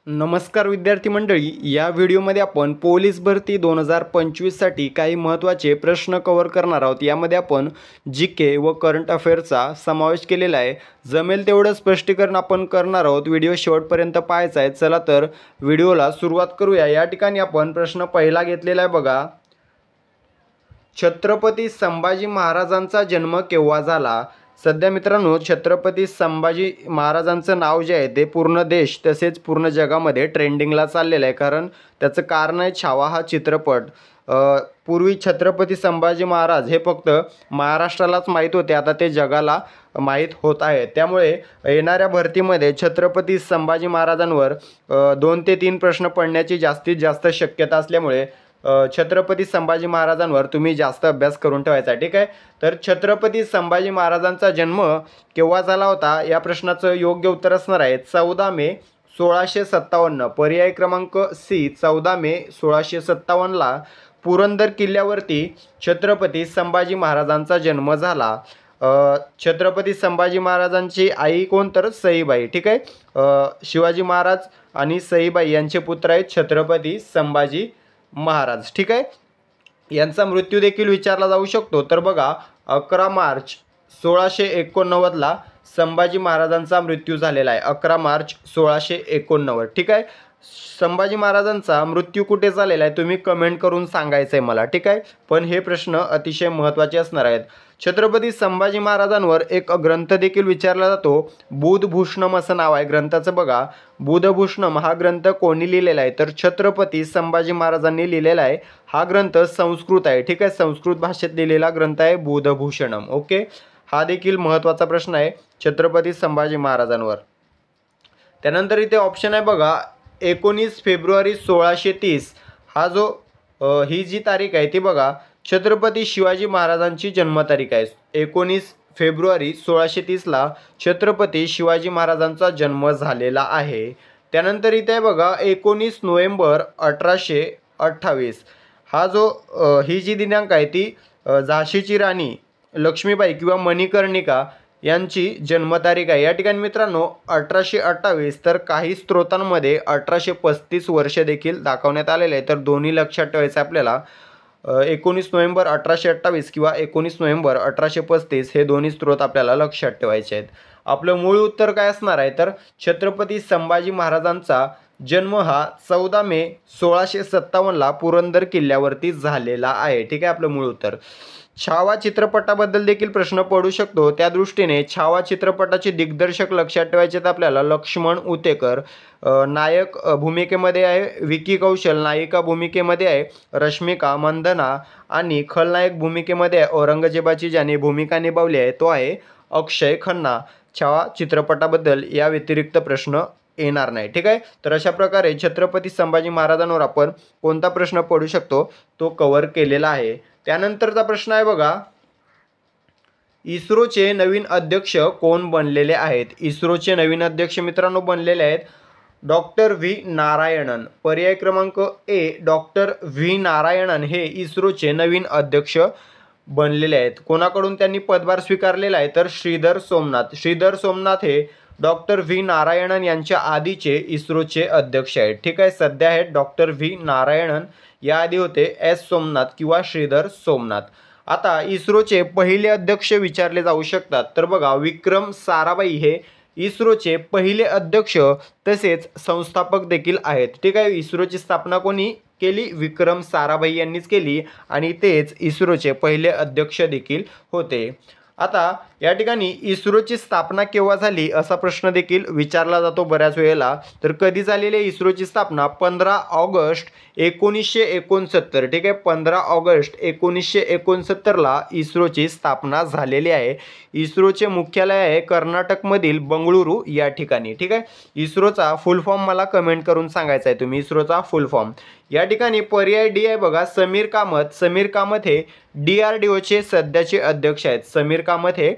नमस्कार विद्यार्थी मंडळी, या व्हिडिओमध्ये आपण पोलीस भरती 2025 साठी काही महत्त्वाचे प्रश्न कव्हर करणार आहोत। यामध्ये आपण जीके व करंट अफेअर्सचा समावेश केलेला आहे। जमेल तेवढं स्पष्टीकरण आपण करणार आहोत। व्हिडिओ शेवटपर्यंत पाहायचा आहे। चला तर व्हिडिओला सुरुवात करूया। या ठिकाणी आपण प्रश्न पहिला घेतलेला आहे बघा। छत्रपती संभाजी महाराजांचा जन्म केव्हा झाला? सध्या मित्रांनो, छत्रपती संभाजी महाराजांचं नाव जे आहे ते पूर्ण देश तसेच पूर्ण जगामध्ये ट्रेंडिंगला चाललेलं आहे। त्याचं कारण आहे छावा हा चित्रपट। पूर्वी छत्रपती संभाजी महाराज हे फक्त महाराष्ट्रालाच माहीत होते, आता ते जगाला माहीत होत आहे। त्यामुळे येणाऱ्या भरतीमध्ये छत्रपती संभाजी महाराजांवर 2 ते 3 प्रश्न पडण्याची जास्तीत जास्त शक्यता असल्यामुळे छत्रपती संभाजी महाराजांवर तुम्ही जास्त अभ्यास करून ठेवायचा, ठीक आहे। तर छत्रपती संभाजी महाराजांचा जन्म केव्हा झाला होता या प्रश्नाचं योग्य उत्तर असणार आहे 14 मे 1657। पर्याय क्रमांक सी 14 मे 1657 ला पुरंदर किल्ल्यावरती छत्रपती संभाजी महाराजांचा जन्म झाला। छत्रपती संभाजी महाराजांची आई कोण? तर सईबाई, ठीक आहे। शिवाजी महाराज आणि सईबाई यांचे पुत्र आहेत छत्रपती संभाजी महाराज, ठीक आहे। यांचा मृत्यू देखील विचारला जाऊ शकतो। तर बघा, 11 मार्च 1689 ला संभाजी महाराजांचा मृत्यू झालेला आहे। 11 मार्च 1689, ठीक आहे। संभाजी महाराजांचा मृत्यू कुठे झालेला आहे तुम्ही कमेंट करून सांगायचं आहे मला, ठीक आहे। पण हे प्रश्न अतिशय महत्त्वाचे असणार आहेत। छत्रपती संभाजी महाराजांवर एक ग्रंथ देखील विचारला जातो, बुधभूषणम असं नाव आहे ग्रंथाचं बघा। बुधभूषणम हा ग्रंथ कोणी लिहिलेला आहे? तर छत्रपती संभाजी महाराजांनी लिहिलेला आहे। हा ग्रंथ संस्कृत आहे, ठीक आहे। संस्कृत भाषेत लिहिलेला ग्रंथ आहे बुधभूषणम, ओके। हा देखील महत्त्वाचा प्रश्न आहे छत्रपती संभाजी महाराजांवर। त्यानंतर इथे ऑप्शन आहे बघा, 19 फेब्रुवारी 1630 हा जो ही जी तारीख आहे ती बघा छत्रपती शिवाजी महाराजांची जन्मतारीख आहे। 19 फेब्रुवारी 1630 ला छत्रपती शिवाजी महाराजांचा जन्म झालेला आहे। त्यानंतर इथे आहे बघा 19 नोव्हेंबर 1828 हा जो ही जी दिनांक आहे ती झाशीची राणी लक्ष्मीबाई किंवा मणिकर्णिका यांची जन्मतारीख आहे। या ठिकाणी मित्रांनो 1828, तर काही स्त्रोतांमध्ये 1835 वर्ष देखील दाखवण्यात आलेले आहे। तर दोन्ही लक्षात ठेवायचं आपल्याला। 19 नोव्हेंबर 1828 किंवा 19 नोव्हेंबर 1835 हे दोन्ही स्त्रोत आपल्याला लक्षात ठेवायचे आहेत। आपलं मूळ उत्तर काय असणार आहे? तर छत्रपती संभाजी महाराजांचा जन्म हा 14 मे 1657 ला पुरंदर किल्ल्यावरती झालेला आहे, ठीक आहे। आपलं मूळ उत्तर। छावा चित्रपटाबद्दल देखील प्रश्न पडू शकतो, त्या दृष्टीने छावा चित्रपटाचे दिग्दर्शक लक्षात ठेवायचे आहेत आपल्याला लक्ष्मण उतेकर। नायक भूमिकेमध्ये आहे विकी कौशल, नायिका भूमिकेमध्ये आहे रश्मिका मंदना आणि खलनायक भूमिकेमध्ये औरंगजेबाची ज्याने भूमिका निभावली आहे तो आहे अक्षय खन्ना। छावा चित्रपटाबद्दल या व्यतिरिक्त प्रश्न येणार नाही, ठीक आहे। तर अशा प्रकारे छत्रपती संभाजी महाराजांवर आपण कोणता प्रश्न पडू शकतो तो कव्हर केलेला आहे। त्यानंतरचा प्रश्न आहे बघा, इस्रोचे नवीन अध्यक्ष कोण बनलेले आहेत? इस्रोचे नवीन अध्यक्ष मित्रांनो बनलेले आहेत डॉक्टर व्ही नारायणन। पर्याय क्रमांक ए डॉक्टर व्ही नारायणन हे इस्रोचे नवीन अध्यक्ष बनलेले आहेत। कोणाकडून त्यांनी पदभार स्वीकारलेला आहे? तर श्रीधर सोमनाथ। श्रीधर सोमनाथ हे डॉक्टर व्ही नारायणन यांच्या आधीचे इस्रोचे अध्यक्ष आहेत, ठीक आहे। सध्या आहेत डॉक्टर व्ही नारायणन, याआधी होते एस सोमनाथ किंवा श्रीधर सोमनाथ। आता इस्रोचे पहिले अध्यक्ष विचारले जाऊ शकतात। तर बघा, विक्रम साराभाई हे इस्रोचे पहिले अध्यक्ष तसेच संस्थापक देखील आहेत, ठीक आहे। इस्रोची स्थापना कोणी केली? विक्रम साराभाई यांनीच केली आणि तेच इस्रोचे पहिले अध्यक्ष देखील होते। आता या ठिकाणी इस्रोची स्थापना केव्हा झाली असा प्रश्न देखील विचारला जातो बऱ्याच वेळेला। तर कधी झालेली आहे इस्रोची स्थापना? 15 ऑगस्ट 1969, ठीक आहे। 15 ऑगस्ट 1969 ला इस्रोची स्थापना झालेली आहे। इस्रोचे मुख्यालय आहे कर्नाटकमधील बंगळुरू या ठिकाणी, ठीक आहे। इस्रोचा फुल फॉर्म मला कमेंट करून सांगायचा आहे तुम्ही इस्रोचा फुल फॉर्म। या ठिकाणी पर्याय डी आहे बघा, समीर कामत। समीर कामत हे DRDOचे सध्याचे अध्यक्ष आहेत। समीर कामत हे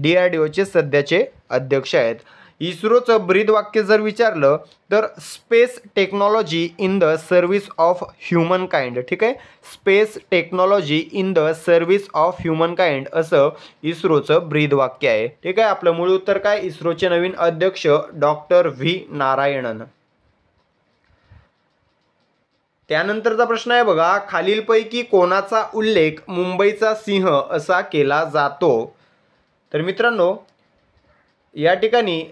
DRDOचे सध्याचे अध्यक्ष आहेत। इस्रोचं ब्रीदवाक्य जर विचारलं तर space technology in the service of human kind, ठीक आहे। Space technology in the service of human kind असं इस्रोचं ब्रीदवाक्य आहे, ठीक आहे। आपलं मूळ उत्तर काय? इस्रोचे नवीन अध्यक्ष डॉक्टर व्ही नारायणन। त्यानंतरचा प्रश्न आहे बघा, खालीलपैकी कोणाचा उल्लेख मुंबईचा सिंह असा केला जातो? तर मित्रांनो या ठिकाणी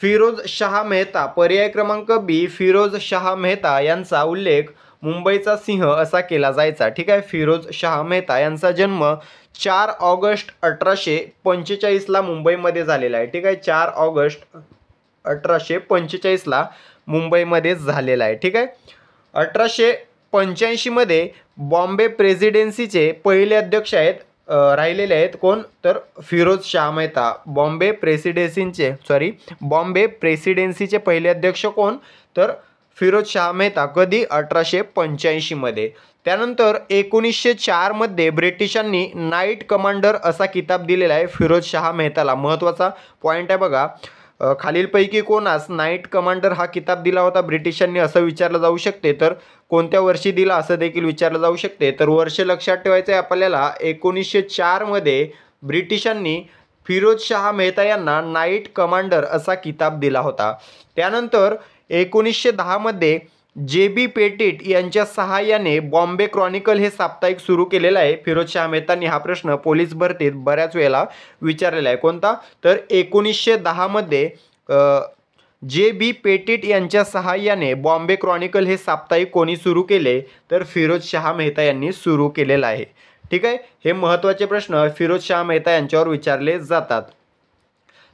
फिरोज शाह मेहता, पर्याय क्रमांक बी, फिरोज शाह मेहता यांचा उल्लेख मुंबईचा सिंह असा केला जायचा. ठीक आहे. फिरोज शाह मेहता यांचा जन्म 4 ऑगस्ट 1845ला मुंबईमध्ये झालेला आहे. ठीक आहे. 4 ऑगस्ट 1845ला मुंबईमध्ये झालेला आहे. ठीक आहे. 1885 मध्ये बॉम्बे प्रेसिडेन्सीचे पहिले अध्यक्ष राहिलेले आहेत कोण? तर फिरोज शाह मेहता. बॉम्बे प्रेसिडेन्सीचे पहिले अध्यक्ष कोण? तर फिरोज शाह मेहता. कधी? 1885 मध्ये. त्यानंतर 1904 मध्ये ब्रिटिशांनी नाईट कमांडर असा किताब दिलेला आहे फिरोज शाह मेहताला. महत्त्वाचा पॉईंट आहे बघा, खालीलपैकी कोणास नाईट कमांडर हा किताब दिला होता ब्रिटिशांनी असं विचारलं जाऊ शकते. तर कोणत्या वर्षी दिला असं देखील विचारलं जाऊ शकते. तर वर्ष लक्षात ठेवायचं आहे आपल्याला. 1904 मध्ये ब्रिटिशांनी फिरोज शाह मेहता यांना नाईट कमांडर असा किताब दिला होता. त्यानंतर 1910 मध्ये JB पेटिट यांच्या सहाय्याने बॉम्बे क्रॉनिकल हे साप्ताहिक सुरू केलेलं आहे फिरोज शाह मेहतांनी. हा प्रश्न पोलीस भरतीत बऱ्याच वेळेला विचारलेला आहे. कोणता? तर 1910 मध्ये JB पेटिट यांच्या सहाय्याने बॉम्बे क्रॉनिकल हे साप्ताहिक कोणी सुरू केले? तर फिरोज शाह मेहता यांनी सुरू केलेलं आहे. ठीक आहे. हे महत्त्वाचे प्रश्न फिरोज शाह मेहता यांच्यावर विचारले जातात.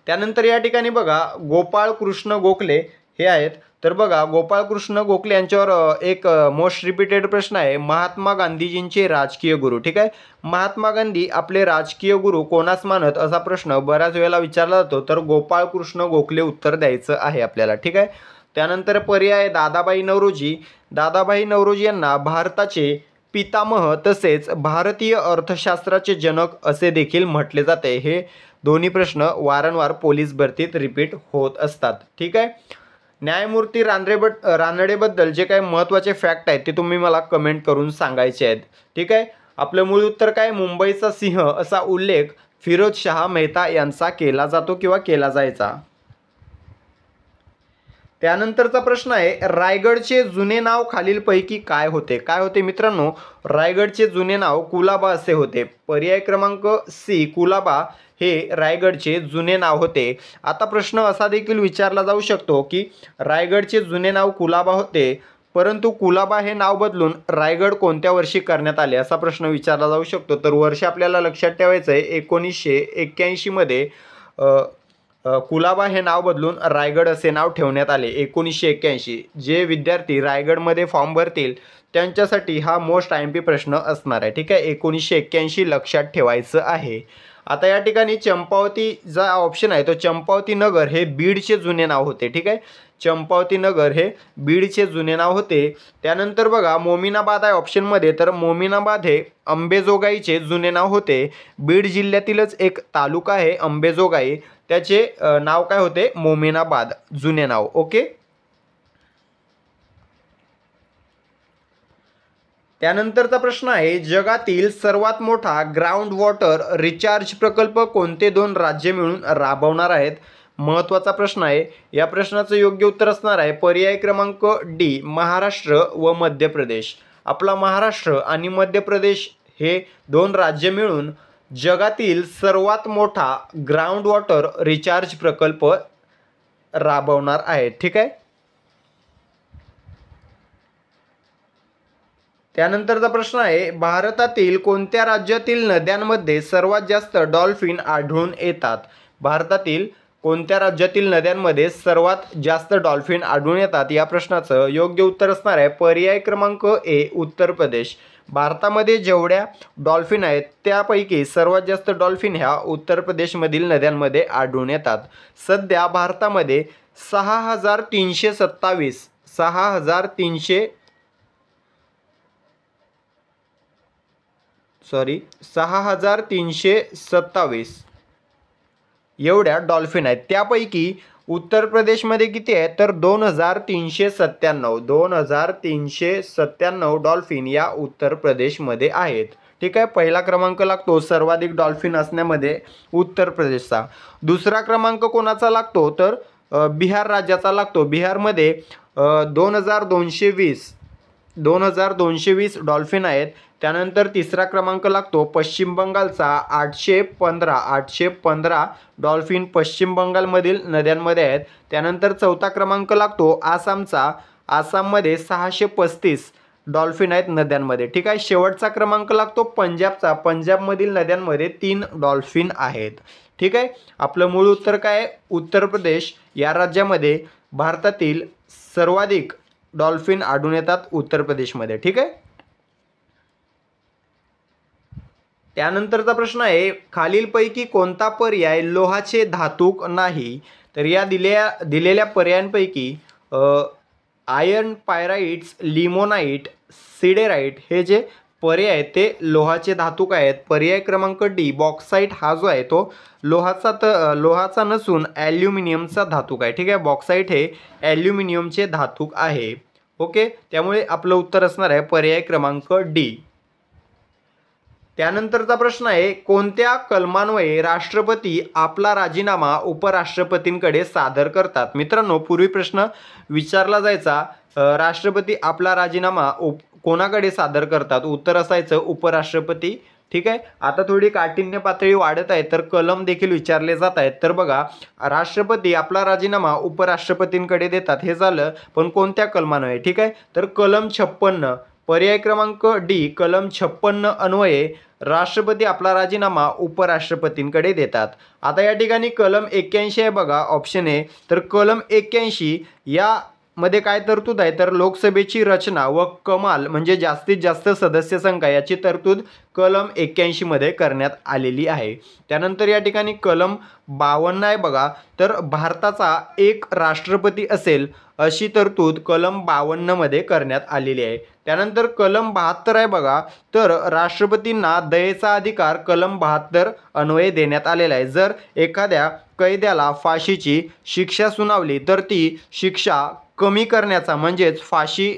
त्यानंतर या ठिकाणी बघा, गोपाळ कृष्ण गोखले हे आहेत. तर बघा, गोपाळ कृष्ण गोखले यांच्यावर एक मोस्ट रिपीटेड प्रश्न आहे, महात्मा गांधीजींचे राजकीय गुरु. ठीक आहे. महात्मा गांधी आपले राजकीय गुरु कोणास मानत? असा प्रश्न बऱ्याच वेळेला विचारला जातो. तर गोपाळ कृष्ण गोखले उत्तर द्यायचं आहे आपल्याला. ठीक आहे. त्यानंतर पर्याय दादाभाई नौरोजी. दादाभाई नौरोजी यांना भारताचे पितामह तसेच भारतीय अर्थशास्त्राचे जनक असे देखील म्हटले जाते. हे दोन्ही प्रश्न वारंवार पोलीस भरतीत रिपीट होत असतात. ठीक आहे. न्यायमूर्ती रानडेबद्दल जे काही महत्त्वाचे फॅक्ट आहेत ते तुम्ही मला कमेंट करून सांगायचे आहेत. ठीक आहे. आपलं मूळ उत्तर काय? मुंबईचा सिंह असा उल्लेख फिरोज शाह मेहता यांचा केला जातो किंवा केला जायचा. त्यानंतरचा प्रश्न आहे, रायगडचे जुने नाव खालीलपैकी काय होते? काय होते मित्रांनो? रायगडचे जुने नाव कुलाबा असे होते. पर्याय क्रमांक सी, कुलाबा हे रायगडचे जुने नाव होते. आता प्रश्न असा देखील विचारला जाऊ शकतो की रायगडचे जुने नाव कुलाबा होते, परंतु कुलाबा हे नाव बदलून रायगड कोणत्या वर्षी करण्यात आले? असा प्रश्न विचारला जाऊ शकतो. तर वर्ष आपल्याला लक्षात ठेवायचं आहे. 1981 मध्ये कुलाबा हे नाव बदलून रायगड असे नाव ठेवण्यात आले. 1981. जे विद्यार्थी रायगडमध्ये फॉर्म भरतील त्यांच्यासाठी हा मोस्ट IMP प्रश्न असणार आहे. ठीक आहे. 1981 लक्षात ठेवायचं आहे. आता या ठिकाणी चंपावती जो ऑप्शन आहे तो चंपावती नगर हे बीडचे जुने नाव होते. ठीक आहे. चंपावती नगर हे बीडचे जुने नाव होते. त्यानंतर बघा, मोमिनाबाद आहे ऑप्शनमध्ये. तर मोमिनाबाद हे अंबेजोगाईचे जुने नाव होते. बीड जिल्ह्यातीलच एक तालुका आहे अंबेजोगाई, त्याचे नाव काय होते? मोमिनाबाद जुने नाव. ओके. त्यानंतरचा प्रश्न आहे, जगातील सर्वात मोठा ग्राउंड वॉटर रिचार्ज प्रकल्प कोणते दोन राज्य मिळून राबवणार आहेत? महत्त्वाचा प्रश्न आहे. या प्रश्नाचं योग्य उत्तर असणार आहे पर्याय क्रमांक डी, महाराष्ट्र व मध्य प्रदेश. आपला महाराष्ट्र आणि मध्य प्रदेश हे दोन राज्य मिळून जगातील सर्वात मोठा ग्राउंड वॉटर रिचार्ज प्रकल्प राबवणार आहेत. ठीक आहे. त्यानंतरचा प्रश्न आहे, भारतातील कोणत्या राज्यातील नद्यांमध्ये सर्वात जास्त डॉल्फिन आढळून येतात? भारतातील कोणत्या राज्यातील नद्यांमध्ये सर्वात जास्त डॉल्फिन आढळून येतात? या प्रश्नाचं योग्य उत्तर असणार आहे पर्याय क्रमांक ए, उत्तर प्रदेश. भारतामध्ये जेवढ्या डॉल्फिन आहेत त्यापैकी सर्वात जास्त डॉल्फिन ह्या उत्तर प्रदेशमधील नद्यांमध्ये आढळून येतात. सध्या भारतामध्ये 6,327 एवढ्या डॉल्फिन आहेत. त्यापैकी उत्तर प्रदेशमध्ये किती आहेत? तर 2,397 डॉल्फिन या उत्तर प्रदेशमध्ये आहेत. ठीक आहे. पहिला क्रमांक लागतो सर्वाधिक डॉल्फिन असण्यामध्ये उत्तर प्रदेशचा. दुसरा क्रमांक कोणाचा लागतो? तर बिहार राज्याचा लागतो. बिहारमध्ये 2,220 2220 डॉल्फिन आहेत. त्यानंतर तिसरा क्रमांक लागतो पश्चिम बंगालचा 815 डॉल्फिन पश्चिम बंगालमधील नद्यांमध्ये आहेत. त्यानंतर चौथा क्रमांक लागतो आसामचा. आसाममध्ये 635 डॉल्फिन आहेत नद्यांमध्ये. ठीक आहे. शेवटचा क्रमांक लागतो पंजाबचा. पंजाबमधील नद्यांमध्ये 3 डॉल्फिन आहेत. ठीक आहे. आपलं मूळ उत्तर काय आहे? उत्तर प्रदेश या राज्यामध्ये भारतातील सर्वाधिक डॉल्फिन आढळून येतात उत्तर प्रदेशमध्ये. ठीक आहे. त्यानंतरचा प्रश्न आहे खालीलपैकी कोणता पर्याय लोहाचे धातूक नाही? तर या दिलेल्या पर्यायांपैकी आयर्न पायराइट्स, लिमोनाइट, सिडेराइट हे जे पर्याय आहेत ते लोहाचे धातूक आहेत. पर्याय क्रमांक डी बॉक्साईट हा जो आहे तो लोहाचा नसून ॲल्युमिनियमचा धातूक आहे. ठीक आहे. बॉक्साईट हे ॲल्युमिनियमचे धातूक आहे. ओके. त्यामुळे आपलं उत्तर असणार आहे पर्याय क्रमांक डी. त्यानंतरचा प्रश्न आहे कोणत्या कलमान्वये राष्ट्रपती आपला राजीनामा उपराष्ट्रपतींकडे सादर करतात? मित्रांनो, पूर्वी प्रश्न विचारला जायचा राष्ट्रपती आपला राजीनामा कोणाकडे सादर करतात? उत्तर असायचं उपराष्ट्रपती. ठीक आहे. आता थोडी काठिण्य पातळी वाढत आहे तर कलम देखील विचारले जात आहेत. तर बघा, राष्ट्रपती आपला राजीनामा उपराष्ट्रपतींकडे देतात हे झालं, पण कोणत्या कलमान्वये? ठीक आहे. तर कलम 56 पर्याय क्रमांक डी कलम 56 अन्वये राष्ट्रपती आपला राजीनामा उपराष्ट्रपतींकडे देतात. आता या ठिकाणी कलम 81 आहे बघा, ऑप्शन ए. तर कलम 81 यामध्ये काय तरतूद आहे? तर लोकसभेची रचना व कमाल म्हणजे जास्तीत जास्त सदस्य संख्या याची तरतूद कलम 81 मध्ये करण्यात आलेली आहे. त्यानंतर या ठिकाणी कलम 52 आहे बघा, तर भारताचा एक राष्ट्रपती असेल अशी तरतूद कलम 52 मध्ये करण्यात आलेली आहे. त्यानंतर कलम 72 आहे बघा, तर राष्ट्रपतींना दयेचा अधिकार कलम 72 अन्वये देण्यात आलेला आहे. जर एखाद्या कैद्याला फाशीची शिक्षा सुनावली तर ती शिक्षा कमी करण्याचा म्हणजेच फाशी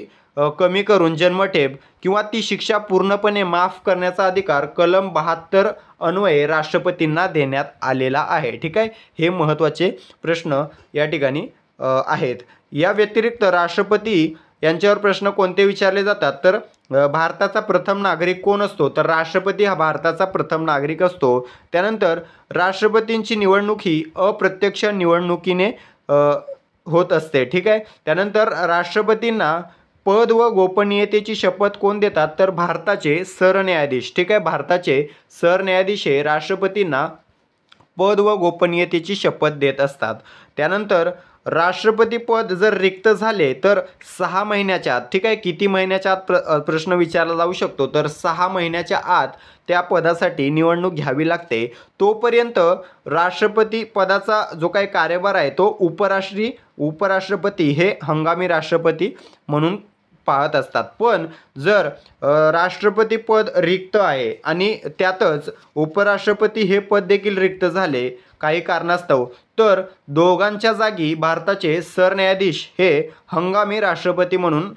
कमी करून जन्मठेप किंवा ती शिक्षा पूर्णपणे माफ करण्याचा अधिकार कलम 72 अन्वये राष्ट्रपतींना देण्यात आलेला आहे. ठीक आहे. हे महत्त्वाचे प्रश्न या ठिकाणी आहेत. या व्यतिरिक्त राष्ट्रपती यांच्यावर प्रश्न कोणते विचारले जातात? तर भारताचा प्रथम नागरिक कोण असतो? तर राष्ट्रपती हा भारताचा प्रथम नागरिक असतो. त्यानंतर राष्ट्रपतींची निवडणूक ही अप्रत्यक्ष निवडणुकीने होत असते. ठीक आहे. त्यानंतर राष्ट्रपतींना पद व गोपनीयतेची शपथ कोण देतात? तर भारताचे सरन्यायाधीश. ठीक आहे. भारताचे सरन्यायाधीश हे राष्ट्रपतींना पद व गोपनीयतेची शपथ देत असतात. त्यानंतर राष्ट्रपती पद जर रिक्त झाले तर 6 महिन्याच्या आत, ठीक आहे, किती महिन्याच्या आत प्रश्न विचारला जाऊ शकतो? तर 6 महिन्याच्या आत त्या पदासाठी निवडणूक घ्यावी लागते. तोपर्यंत राष्ट्रपती पदाचा जो काही कार्यभार आहे तो उपराष्ट्रपती हे हंगामी राष्ट्रपती म्हणून पाहत असतात. पण जर राष्ट्रपती पद रिक्त आहे आणि त्यातच उपराष्ट्रपती हे पद देखील रिक्त झाले काही कारणास्तव, तर दोघांच्या जागी भारताचे सरन्यायाधीश हे हंगामी राष्ट्रपती म्हणून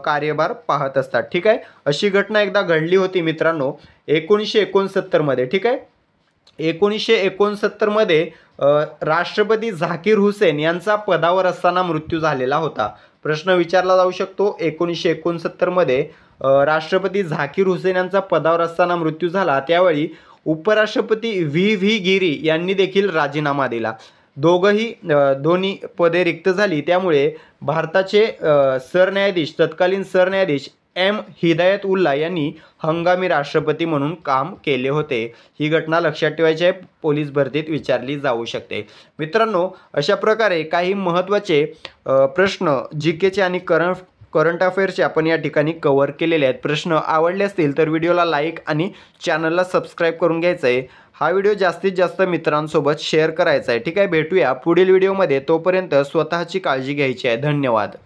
कार्यभार पाहत असतात. ठीक आहे. अशी घटना एकदा घडली होती मित्रांनो 1969 मध्ये. ठीक आहे. 1969 मध्ये राष्ट्रपती झाकीर हुसेन यांचा पदावर असताना मृत्यू झालेला होता. प्रश्न विचारला जाऊ शकतो 1969 मध्ये राष्ट्रपती झाकीर हुसेन यांचा पदावर असताना मृत्यू झाला. त्यावेळी उपराष्ट्रपती व्ही गिरी यांनी देखील राजीनामा दिला. दोन्ही पदे रिक्त झाली. त्यामुळे भारताचे सरन्यायाधीश तत्कालीन सरन्यायाधीश एम हिदायत उल्ला यांनी हंगामी राष्ट्रपती म्हणून काम केले होते. ही घटना लक्षात ठेवायची आहे, पोलीस भरतीत विचारली जाऊ शकते. मित्रांनो, अशा प्रकारे काही महत्त्वाचे प्रश्न जीकेचे आणि करंट अफेअर्सचे आपण या ठिकाणी कव्हर केलेले आहेत. प्रश्न आवडले असतील तर व्हिडिओला लाईक आणि चॅनलला सबस्क्राईब करून घ्यायचं आहे. हा व्हिडिओ जास्तीत जास्त मित्रांसोबत शेअर करायचा आहे. ठीक आहे. भेटूया पुढील व्हिडिओमध्ये. तोपर्यंत स्वतःची काळजी घ्यायची आहे. धन्यवाद.